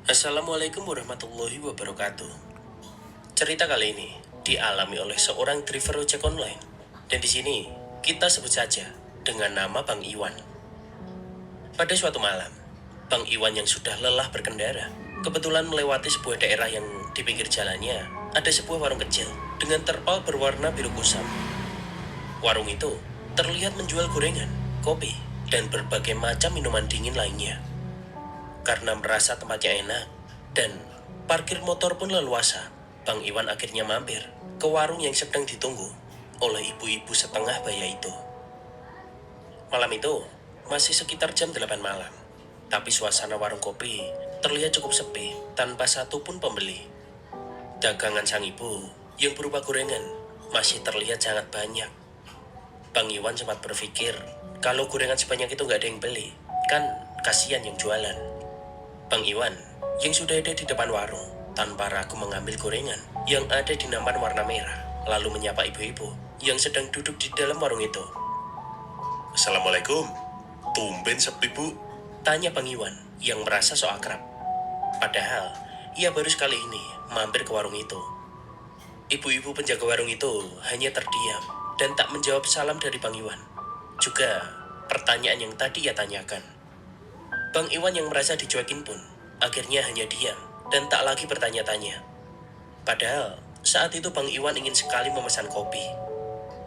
Assalamualaikum warahmatullahi wabarakatuh. Cerita kali ini dialami oleh seorang driver ojek online. Dan di sini kita sebut saja dengan nama Bang Iwan. Pada suatu malam, Bang Iwan yang sudah lelah berkendara kebetulan melewati sebuah daerah yang di pinggir jalannya ada sebuah warung kecil dengan terpal berwarna biru kusam. Warung itu terlihat menjual gorengan, kopi, dan berbagai macam minuman dingin lainnya. Karena merasa tempatnya enak dan parkir motor pun leluasa, Bang Iwan akhirnya mampir ke warung yang sedang ditunggu oleh ibu-ibu setengah baya itu. Malam itu masih sekitar jam 8 malam, tapi suasana warung kopi terlihat cukup sepi tanpa satu pun pembeli. Dagangan sang ibu yang berupa gorengan masih terlihat sangat banyak. Bang Iwan sempat berpikir kalau gorengan sebanyak itu nggak ada yang beli, kan kasihan yang jualan. Bang Iwan yang sudah ada di depan warung tanpa ragu mengambil gorengan yang ada di nampan warna merah, lalu menyapa ibu-ibu yang sedang duduk di dalam warung itu. Assalamualaikum. Tumben sepi, Bu. Tanya Bang Iwan yang merasa so akrab. Padahal ia baru sekali ini mampir ke warung itu. Ibu-ibu penjaga warung itu hanya terdiam dan tak menjawab salam dari Bang Iwan. Juga pertanyaan yang tadi ia tanyakan. Bang Iwan yang merasa dicuekin pun akhirnya hanya diam dan tak lagi bertanya-tanya. Padahal saat itu Bang Iwan ingin sekali memesan kopi.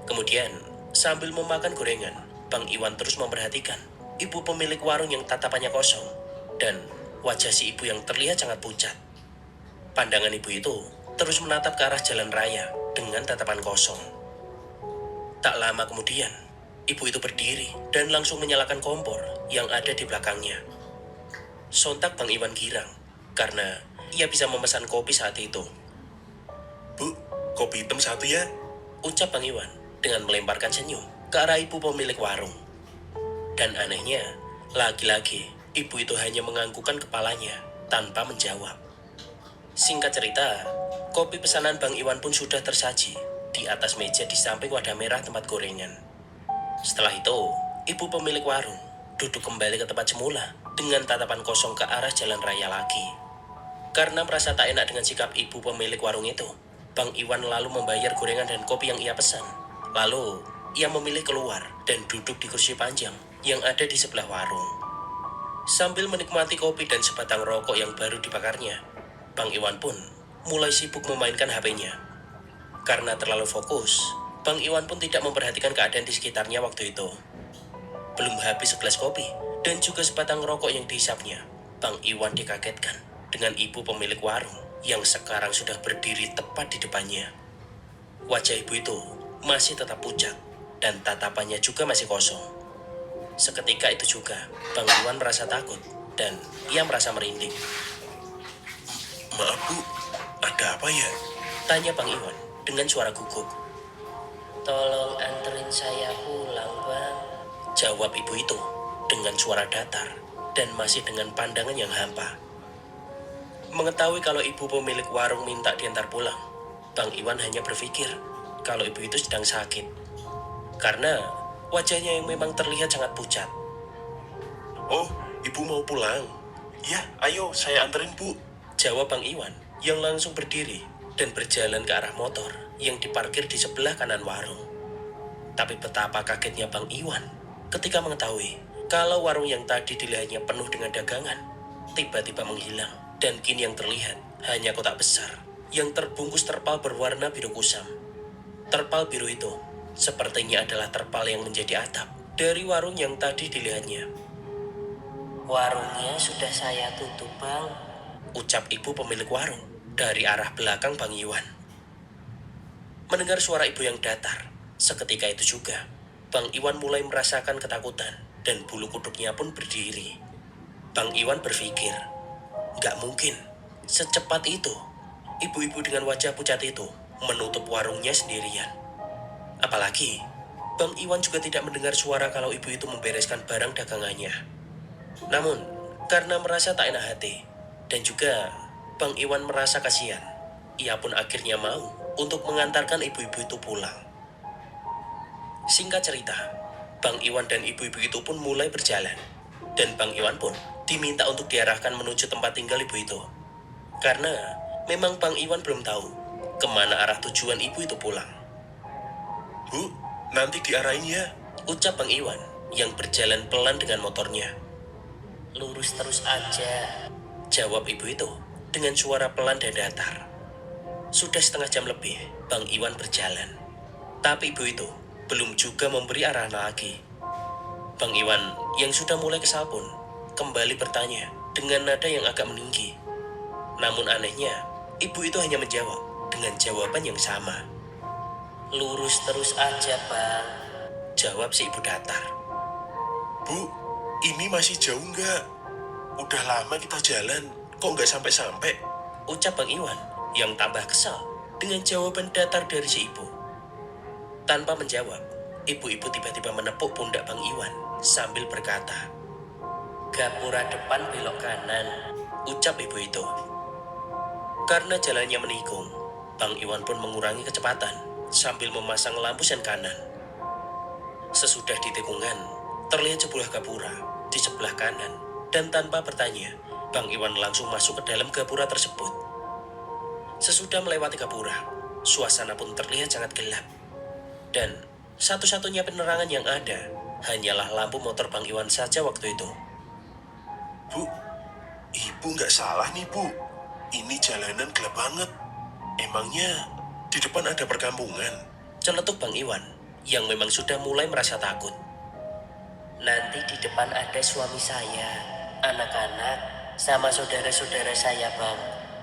Kemudian sambil memakan gorengan, Bang Iwan terus memperhatikan ibu pemilik warung yang tatapannya kosong dan wajah si ibu yang terlihat sangat pucat. Pandangan ibu itu terus menatap ke arah jalan raya dengan tatapan kosong. Tak lama kemudian, ibu itu berdiri dan langsung menyalakan kompor yang ada di belakangnya. Sontak Bang Iwan girang karena ia bisa memesan kopi saat itu. Bu, kopi hitam satu ya. Ucap Bang Iwan dengan melemparkan senyum ke arah ibu pemilik warung. Dan anehnya, lagi-lagi ibu itu hanya menganggukkan kepalanya tanpa menjawab. Singkat cerita, kopi pesanan Bang Iwan pun sudah tersaji di atas meja di samping wadah merah tempat gorengan. Setelah itu, ibu pemilik warung duduk kembali ke tempat semula dengan tatapan kosong ke arah jalan raya lagi. Karena merasa tak enak dengan sikap ibu pemilik warung itu, Bang Iwan lalu membayar gorengan dan kopi yang ia pesan. Lalu, ia memilih keluar dan duduk di kursi panjang yang ada di sebelah warung. Sambil menikmati kopi dan sebatang rokok yang baru dibakarnya, Bang Iwan pun mulai sibuk memainkan HP-nya. Karena terlalu fokus, Bang Iwan pun tidak memperhatikan keadaan di sekitarnya waktu itu. Belum habis segelas kopi dan juga sebatang rokok yang dihisapnya, Bang Iwan dikagetkan dengan ibu pemilik warung yang sekarang sudah berdiri tepat di depannya. Wajah ibu itu masih tetap pucat dan tatapannya juga masih kosong. Seketika itu juga, Bang Iwan merasa takut dan ia merasa merinding. Maaf, Bu. Ada apa ya? Tanya Bang Iwan dengan suara gugup. Tolong anterin saya pulang, Bang. Jawab ibu itu dengan suara datar dan masih dengan pandangan yang hampa. Mengetahui kalau ibu pemilik warung minta diantar pulang, Bang Iwan hanya berpikir kalau ibu itu sedang sakit. Karena wajahnya yang memang terlihat sangat pucat. Oh, Ibu mau pulang? Ya, ayo saya anterin, Bu. Jawab Bang Iwan yang langsung berdiri dan berjalan ke arah motor yang diparkir di sebelah kanan warung. Tapi betapa kagetnya Bang Iwan ketika mengetahui kalau warung yang tadi dilihatnya penuh dengan dagangan tiba-tiba menghilang dan kini yang terlihat hanya kotak besar yang terbungkus terpal berwarna biru kusam. Terpal biru itu sepertinya adalah terpal yang menjadi atap dari warung yang tadi dilihatnya. Warungnya sudah saya tutup, Bang. Ucap ibu pemilik warung dari arah belakang Bang Iwan. Mendengar suara ibu yang datar, seketika itu juga Bang Iwan mulai merasakan ketakutan dan bulu kuduknya pun berdiri. Bang Iwan berpikir, gak mungkin secepat itu ibu-ibu dengan wajah pucat itu menutup warungnya sendirian. Apalagi Bang Iwan juga tidak mendengar suara kalau ibu itu membereskan barang dagangannya. Namun, karena merasa tak enak hati dan juga Bang Iwan merasa kasihan, ia pun akhirnya mau untuk mengantarkan ibu-ibu itu pulang. Singkat cerita, Bang Iwan dan ibu-ibu itu pun mulai berjalan dan Bang Iwan pun diminta untuk diarahkan menuju tempat tinggal ibu itu. Karena memang Bang Iwan belum tahu kemana arah tujuan ibu itu pulang. Bu, nanti diarahin ya. Ucap Bang Iwan yang berjalan pelan dengan motornya. Lurus terus aja, jawab ibu itu dengan suara pelan dan datar. Sudah setengah jam lebih Bang Iwan berjalan. Tapi ibu itu belum juga memberi arahan lagi. Bang Iwan yang sudah mulai kesal pun kembali bertanya dengan nada yang agak meninggi. Namun anehnya, ibu itu hanya menjawab dengan jawaban yang sama. Lurus terus aja, Bang, jawab si ibu datar. Bu, ini masih jauh nggak? Udah lama kita jalan, kok nggak sampai-sampai? Ucap Bang Iwan yang tambah kesal dengan jawaban datar dari si ibu. Tanpa menjawab, ibu-ibu tiba-tiba menepuk pundak Bang Iwan sambil berkata, "Gapura depan belok kanan," ucap ibu itu. Karena jalannya menikung, Bang Iwan pun mengurangi kecepatan sambil memasang lampu sen kanan. Sesudah di tikungan, terlihat sebuah gapura di sebelah kanan, dan tanpa bertanya, Bang Iwan langsung masuk ke dalam gapura tersebut. Sesudah melewati gapura, suasana pun terlihat sangat gelap. Dan satu-satunya penerangan yang ada hanyalah lampu motor Bang Iwan saja waktu itu. Bu, ibu nggak salah nih bu. Ini jalanan gelap banget. Emangnya di depan ada perkampungan? Celetuk Bang Iwan yang memang sudah mulai merasa takut. Nanti di depan ada suami saya, anak-anak, sama saudara-saudara saya, Bang.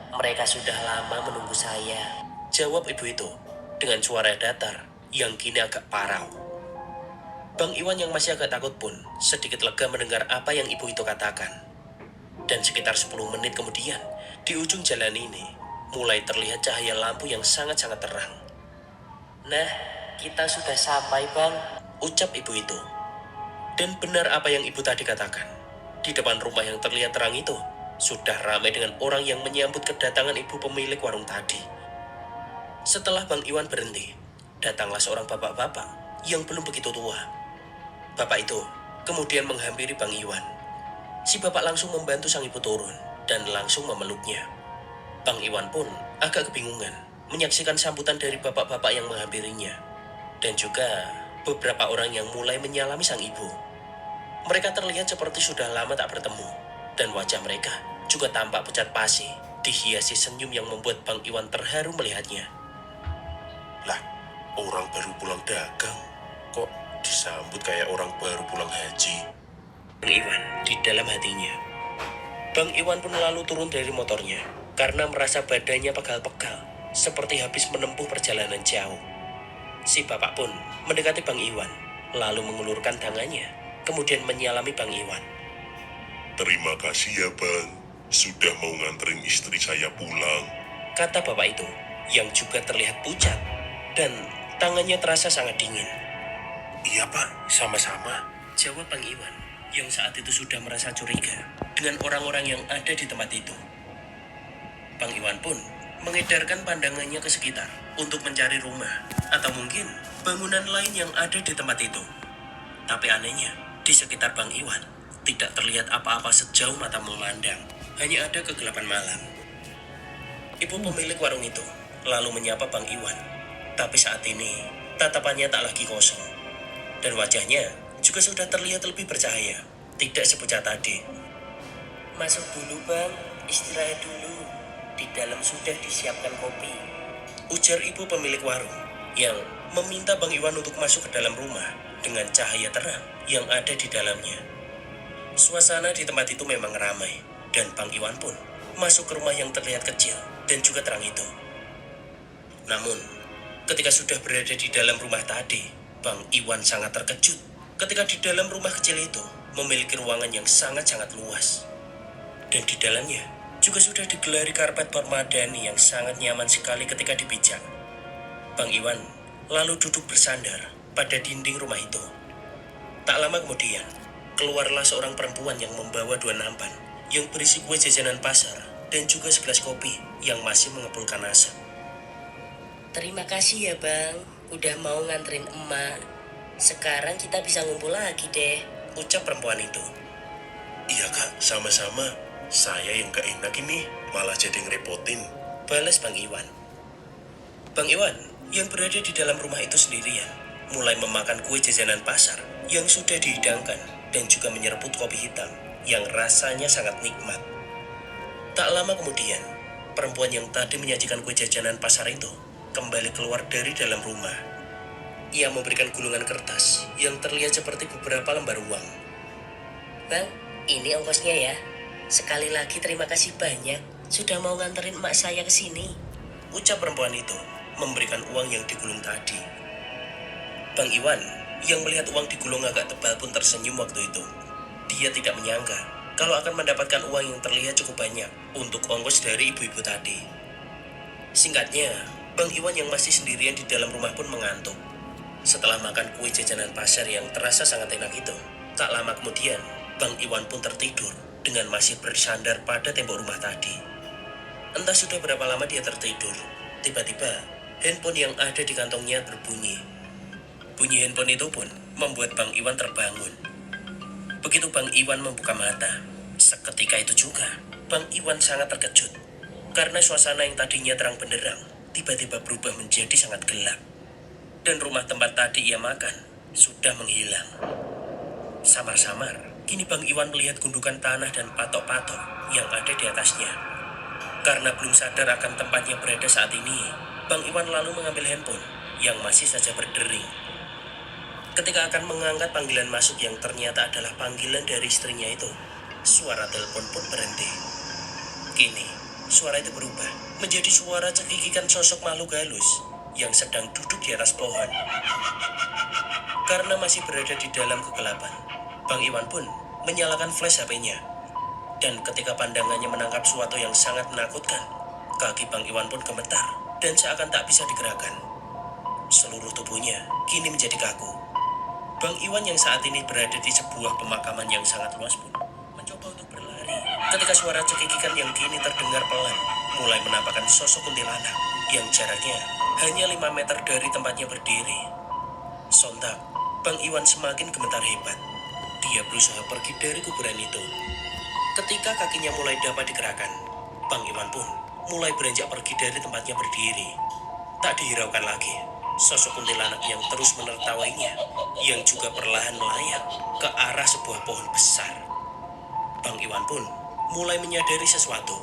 Mereka sudah lama menunggu saya, jawab ibu itu dengan suara datar yang kini agak parau. Bang Iwan yang masih agak takut pun sedikit lega mendengar apa yang ibu itu katakan. Dan sekitar 10 menit kemudian, di ujung jalan ini mulai terlihat cahaya lampu yang sangat-sangat terang. Nah, kita sudah sampai, Bang, ucap ibu itu. Dan benar apa yang ibu tadi katakan. Di depan rumah yang terlihat terang itu, sudah ramai dengan orang yang menyambut kedatangan ibu pemilik warung tadi. Setelah Bang Iwan berhenti, datanglah seorang bapak-bapak yang belum begitu tua. Bapak itu kemudian menghampiri Bang Iwan. Si bapak langsung membantu sang ibu turun dan langsung memeluknya. Bang Iwan pun agak kebingungan menyaksikan sambutan dari bapak-bapak yang menghampirinya. Dan juga beberapa orang yang mulai menyalami sang ibu. Mereka terlihat seperti sudah lama tak bertemu, dan wajah mereka juga tampak pucat pasi, dihiasi senyum yang membuat Bang Iwan terharu melihatnya. Lah, orang baru pulang dagang, kok disambut kayak orang baru pulang haji? Bang Iwan di dalam hatinya. Bang Iwan pun lalu turun dari motornya karena merasa badannya pegal-pegal, seperti habis menempuh perjalanan jauh. Si bapak pun mendekati Bang Iwan, lalu mengulurkan tangannya, kemudian menyalami Bang Iwan. Terima kasih ya bang, sudah mau nganterin istri saya pulang. Kata bapak itu, yang juga terlihat pucat, dan tangannya terasa sangat dingin. Iya pak, sama-sama. Jawab Bang Iwan, yang saat itu sudah merasa curiga dengan orang-orang yang ada di tempat itu. Bang Iwan pun mengedarkan pandangannya ke sekitar untuk mencari rumah atau mungkin bangunan lain yang ada di tempat itu. Tapi anehnya, di sekitar Bang Iwan tidak terlihat apa-apa sejauh mata memandang. Hanya ada kegelapan malam. Ibu pemilik warung itu lalu menyapa Bang Iwan. Tapi saat ini, tatapannya tak lagi kosong. Dan wajahnya juga sudah terlihat lebih bercahaya. Tidak sepucat tadi. Masuk dulu bang, istirahat dulu. Di dalam sudah disiapkan kopi, ujar ibu pemilik warung yang meminta Bang Iwan untuk masuk ke dalam rumah dengan cahaya terang yang ada di dalamnya. Suasana di tempat itu memang ramai, dan Bang Iwan pun masuk ke rumah yang terlihat kecil dan juga terang itu. Namun, ketika sudah berada di dalam rumah tadi, Bang Iwan sangat terkejut ketika di dalam rumah kecil itu memiliki ruangan yang sangat-sangat luas. Dan di dalamnya juga sudah digelari karpet permadani yang sangat nyaman sekali ketika dipijak. Bang Iwan lalu duduk bersandar pada dinding rumah itu. Tak lama kemudian, keluarlah seorang perempuan yang membawa 2 nampan yang berisi kue jajanan pasar dan juga segelas kopi yang masih mengepulkan asap. Terima kasih ya bang, udah mau nganterin emak. Sekarang kita bisa ngumpul lagi deh, ucap perempuan itu. Iya kak, sama-sama. Saya yang gak enak ini, malah jadi ngerepotin. Balas Bang Iwan. Bang Iwan yang berada di dalam rumah itu sendirian, mulai memakan kue jajanan pasar yang sudah dihidangkan dan juga menyeruput kopi hitam yang rasanya sangat nikmat. Tak lama kemudian, perempuan yang tadi menyajikan kue jajanan pasar itu kembali keluar dari dalam rumah. Ia memberikan gulungan kertas yang terlihat seperti beberapa lembar uang. Bang, ini ongkosnya ya. Sekali lagi terima kasih banyak sudah mau nganterin emak saya ke sini. Ucap perempuan itu memberikan uang yang digulung tadi. Bang Iwan yang melihat uang digulung agak tebal pun tersenyum waktu itu. Dia tidak menyangka kalau akan mendapatkan uang yang terlihat cukup banyak untuk ongkos dari ibu-ibu tadi. Singkatnya, Bang Iwan yang masih sendirian di dalam rumah pun mengantuk. Setelah makan kue jajanan pasar yang terasa sangat enak itu, tak lama kemudian, Bang Iwan pun tertidur dengan masih bersandar pada tembok rumah tadi. Entah sudah berapa lama dia tertidur, tiba-tiba handphone yang ada di kantongnya berbunyi. Bunyi handphone itu pun membuat Bang Iwan terbangun. Begitu Bang Iwan membuka mata, seketika itu juga Bang Iwan sangat terkejut karena suasana yang tadinya terang benderang tiba-tiba berubah menjadi sangat gelap. Dan rumah tempat tadi ia makan sudah menghilang. Samar-samar, kini Bang Iwan melihat gundukan tanah dan patok-patok yang ada di atasnya. Karena belum sadar akan tempatnya berada saat ini, Bang Iwan lalu mengambil handphone yang masih saja berdering. Ketika akan mengangkat panggilan masuk yang ternyata adalah panggilan dari istrinya itu, suara telepon pun berhenti. Kini, suara itu berubah menjadi suara cekikikan sosok makhluk halus yang sedang duduk di atas pohon. Karena masih berada di dalam kegelapan, Bang Iwan pun menyalakan flash HP-nya. Dan ketika pandangannya menangkap sesuatu yang sangat menakutkan, kaki Bang Iwan pun gemetar dan seakan tak bisa digerakkan. Seluruh tubuhnya kini menjadi kaku. Bang Iwan yang saat ini berada di sebuah pemakaman yang sangat luas pun mencoba untuk berlari. Ketika suara cekikikan yang kini terdengar pelan mulai menampakkan sosok kuntilanak yang jaraknya hanya 5 meter dari tempatnya berdiri. Sontak, Bang Iwan semakin gemetar hebat. Dia berusaha pergi dari kuburan itu. Ketika kakinya mulai dapat digerakkan, Bang Iwan pun mulai beranjak pergi dari tempatnya berdiri. Tak dihiraukan lagi, sosok kuntilanak yang terus menertawainya, yang juga perlahan melayang ke arah sebuah pohon besar. Bang Iwan pun mulai menyadari sesuatu.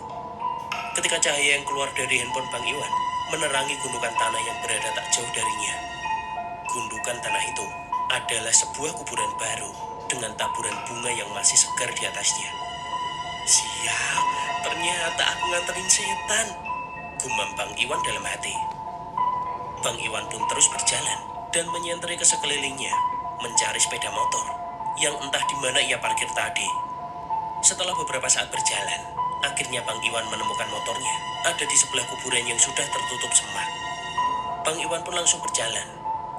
Ketika cahaya yang keluar dari handphone Bang Iwan menerangi gundukan tanah yang berada tak jauh darinya. Gundukan tanah itu adalah sebuah kuburan baru dengan taburan bunga yang masih segar di atasnya. Siap, ternyata aku nganterin setan, gumam Bang Iwan dalam hati. Bang Iwan pun terus berjalan dan menyentri ke sekelilingnya, mencari sepeda motor yang entah di mana ia parkir tadi. Setelah beberapa saat berjalan, akhirnya Bang Iwan menemukan motornya ada di sebelah kuburan yang sudah tertutup semak. Bang Iwan pun langsung berjalan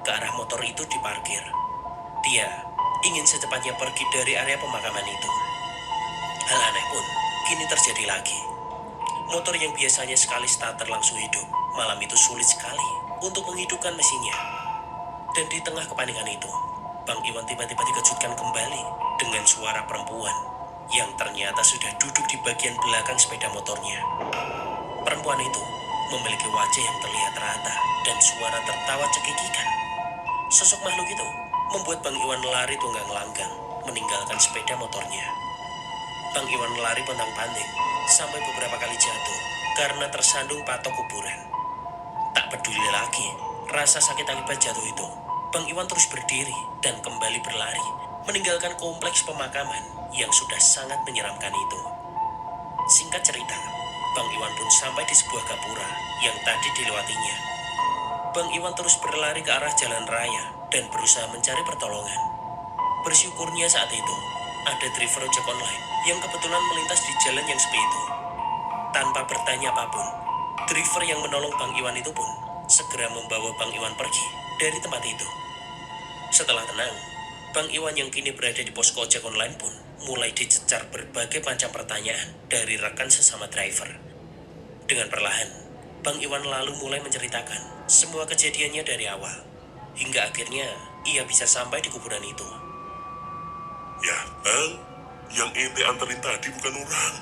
ke arah motor itu diparkir. Dia ingin secepatnya pergi dari area pemakaman itu. Hal aneh pun kini terjadi lagi. Motor yang biasanya sekali starter langsung hidup, malam itu sulit sekali untuk menghidupkan mesinnya. Dan di tengah kepanikan itu, Bang Iwan tiba-tiba dikejutkan kembali dengan suara perempuan yang ternyata sudah duduk di bagian belakang sepeda motornya. Perempuan itu memiliki wajah yang terlihat rata dan suara tertawa cekikikan. Sosok makhluk itu membuat Bang Iwan lari tunggang-langgang meninggalkan sepeda motornya. Bang Iwan lari pontang-panting sampai beberapa kali jatuh karena tersandung patok kuburan. Tak peduli lagi rasa sakit akibat jatuh itu, Bang Iwan terus berdiri dan kembali berlari meninggalkan kompleks pemakaman yang sudah sangat menyeramkan itu. Singkat cerita, Bang Iwan pun sampai di sebuah gapura yang tadi dilewatinya. Bang Iwan terus berlari ke arah jalan raya dan berusaha mencari pertolongan. Bersyukurnya saat itu, ada driver ojek online yang kebetulan melintas di jalan yang sepi itu. Tanpa bertanya apapun, driver yang menolong Bang Iwan itu pun segera membawa Bang Iwan pergi dari tempat itu. Setelah tenang, Bang Iwan yang kini berada di posko ojek online pun mulai dicecar berbagai macam pertanyaan dari rekan sesama driver. Dengan perlahan, Bang Iwan lalu mulai menceritakan semua kejadiannya dari awal, hingga akhirnya ia bisa sampai di kuburan itu. Ya, Bang, Yang ente anterin tadi bukan orang.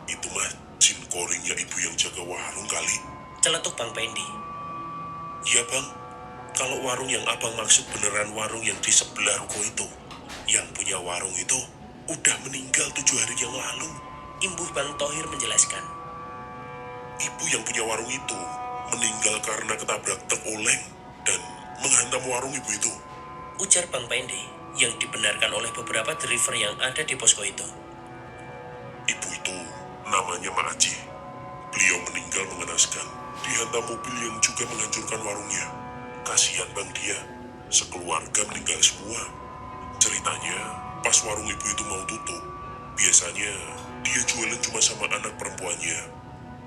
Itu mah jin koringnya ibu yang jaga warung kali. Celetuk Bang Pendi. Iya bang, kalau warung yang abang maksud beneran warung yang di sebelah ruko itu. Yang punya warung itu udah meninggal 7 hari yang lalu. Imbuh Bang Tohir menjelaskan. Ibu yang punya warung itu meninggal karena ketabrak truk oleng dan menghantam warung ibu itu. Ujar Bang Pendi yang dibenarkan oleh beberapa driver yang ada di posko itu. Ibu itu namanya Mak Aji. Beliau meninggal mengenaskan. Dihantam mobil yang juga menghancurkan warungnya. Kasihan bang dia, sekeluarga meninggal semua. Ceritanya, pas warung ibu itu mau tutup, biasanya dia jualan cuma sama anak perempuannya.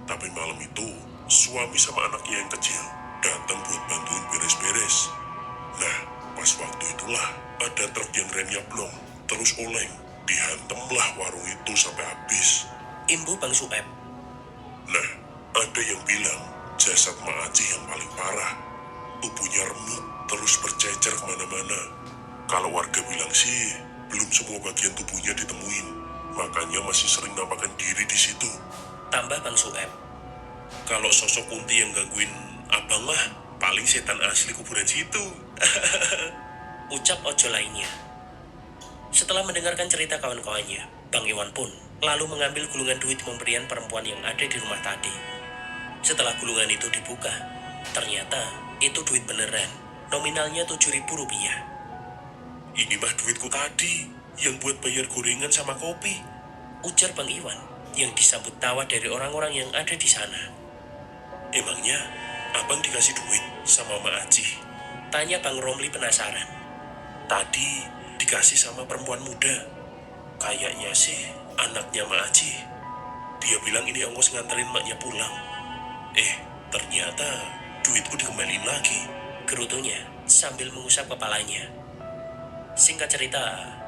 Tapi malam itu, suami sama anaknya yang kecil datang buat bantuin beres-beres. Nah, pas waktu itulah ada truk yang remnya blong, terus oleng. Dihantemlah warung itu sampai habis. Imbuh Bang Sueb. Nah, ada yang bilang jasad Mak Aji yang paling parah. Tubuhnya remuk, terus bercecer kemana-mana. Kalau warga bilang sih, belum semua bagian tubuhnya ditemuin. Makanya masih sering nampakkan diri di situ. Tambah Bang Sueb. Kalau sosok Kunti yang gangguin abang mah, paling setan asli kuburan situ. Ucap ojo lainnya. Setelah mendengarkan cerita kawan-kawannya, Bang Iwan pun lalu mengambil gulungan duit pemberian perempuan yang ada di rumah tadi. Setelah gulungan itu dibuka, ternyata itu duit beneran, nominalnya 7.000 rupiah. Ini mah duitku tadi, yang buat bayar gorengan sama kopi. Ujar Bang Iwan yang disambut tawa dari orang-orang yang ada di sana. Emangnya, abang dikasih duit sama Mak Aji? Tanya Bang Romli penasaran. Tadi dikasih sama perempuan muda. Kayaknya sih anaknya Mak Aji. Dia bilang ini ongkos nganterin maknya pulang. Ternyata duitku dikembaliin lagi. Gerutunya sambil mengusap kepalanya. Singkat cerita,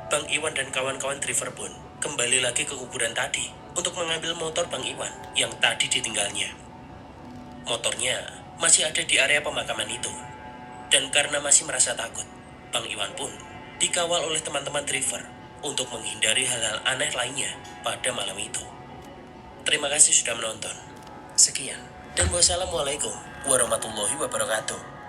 Bang Iwan dan kawan-kawan driver pun kembali lagi ke kuburan tadi untuk mengambil motor Bang Iwan yang tadi ditinggalnya. Motornya masih ada di area pemakaman itu. Dan karena masih merasa takut, Bang Iwan pun dikawal oleh teman-teman driver untuk menghindari hal-hal aneh lainnya pada malam itu. Terima kasih sudah menonton. Sekian, dan wassalamualaikum warahmatullahi wabarakatuh.